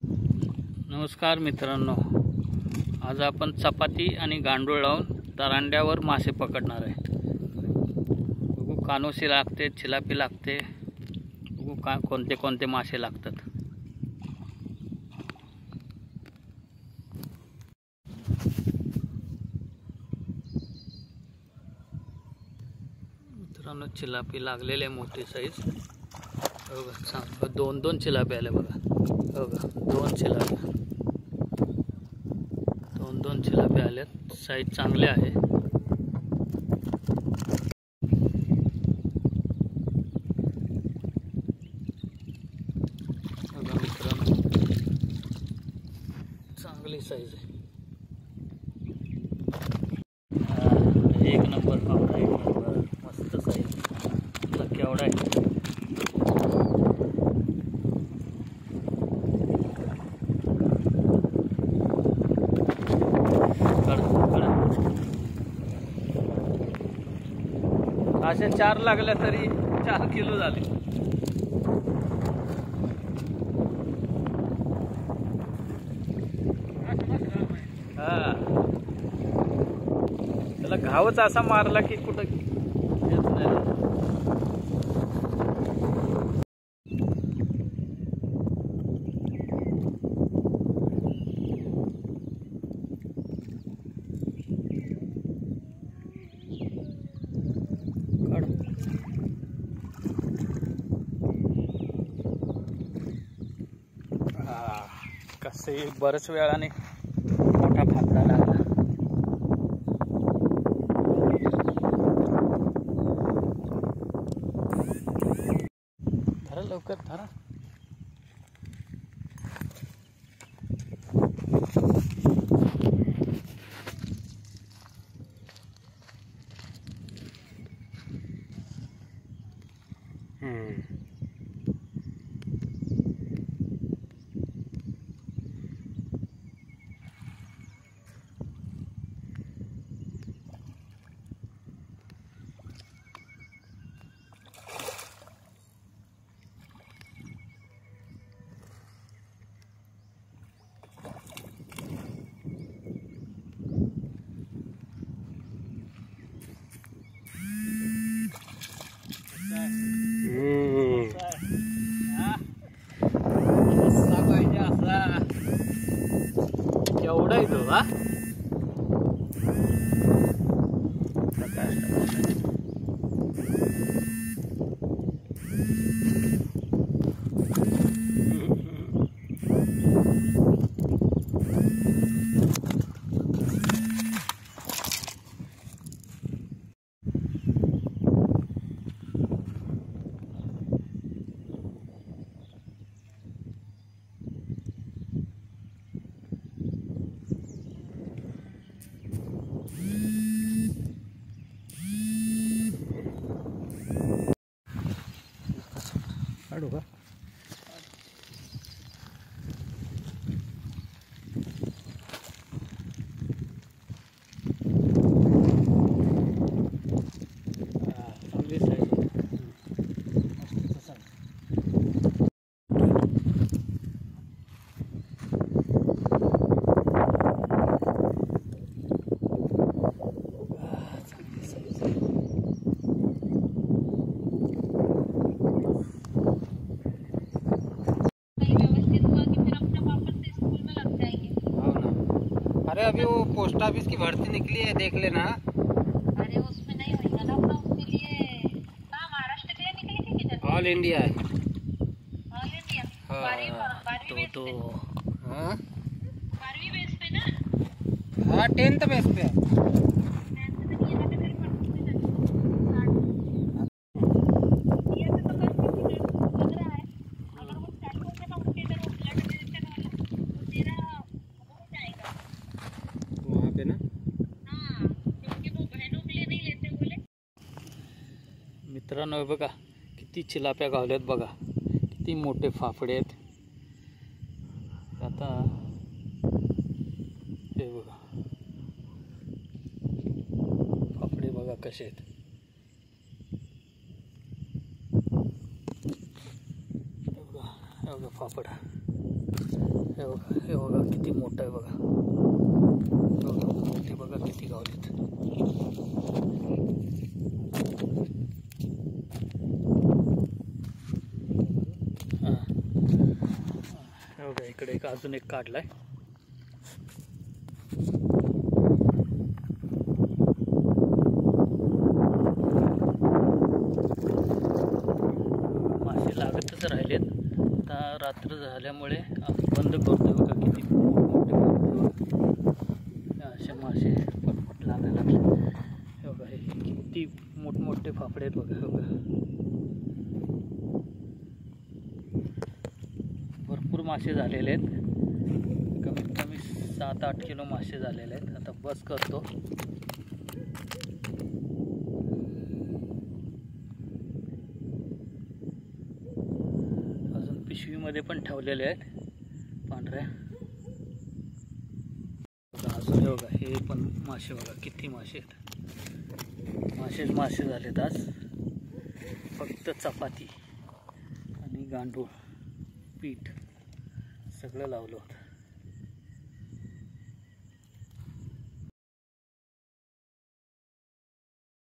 नमस्कार मित्रांनो, आज आपण चपाती आणि गांडूळ लावून तरांड्यावर मासे पकडणार आहे। बघू कानोशी लागते, चिलापी लागते, बघू कोणते कोणते मासे लागतात। मित्रांनो चिलापी लागलेले मोठी साईज बघा, सांग दोन चिलापी आले बघा, बघा दोन चिलापी आलेत, साईज चांगले आहे। बघा मित्रांनो चांगली साईज आहे, एक नंबर पावडा, एक नंबर मस्त साईज। तुला केवढा आहे? असे 4 लागल्या तरी 4 किलो झाले। हा त्याला घावच असा मारला की कुठं येत नाही। कसे बरेच वेळाने मोठा फाकडा लागला। धरा लवकर धरा। केवढा आहे तो? हा काढू का? चांगली साईज अरे अभी वो पोस्ट ऑफिस की भर्ती निकली है, देख लेना। अरे उसमें नहीं होगा ना अपना, उसके लिए कहाँ महाराष्ट्र के लिए निकली थी किधर? ऑल इंडिया है। All India? हाँ। 12वीं बेस पे? हाँ 12वीं बेस पे ना? हाँ 10th बेस पे। 10th में नहीं है ना, फिर पढ़ने में ये तो बस लग रहा है। अगर वो चालू होता ना उसके इधर वो ब्लड रिलेशन वाला, तो तेरा हो जाएगा वहाँ पे ना। हाँ, क्योंकि वो बहनों के लिए नहीं लेते बोले। मित्रांनो बघा किती चिलाप्या गावल्यात, बघा किती मोठे फाफडे आहेत। आता हे बघा फाफडे बघा कसे आहेत। हे बघा फाफड, हे बघा किती मोठं आहे बघा. मोठी बघा किती गावलीत. हे बघा इकडे अजून एक काढलाय. मासे लागतच राहिलेत. आता रात्र झाल्यामुळे आम्ही बंद करतोय. बघा किती मोठमोठे असे मासे पटपट लागायला लागले. हे बघा हे किती मोठमोठे फाफडे आहेत बघा. हे बघा भरपूर मासे झालेले आहेत. कमीत कमी 7-8 किलो मासे झालेले आहेत. आता बस करतो. अजून पिशवीमध्ये पण ठेवलेले आहेत पांढऱ्या. अजून हे बघा हे पण मासे बघा किती मासे आहेत. मासे झालेत आज. फक्त चपाती आणि गांडूळ पीठ सगळं लावलं होतं.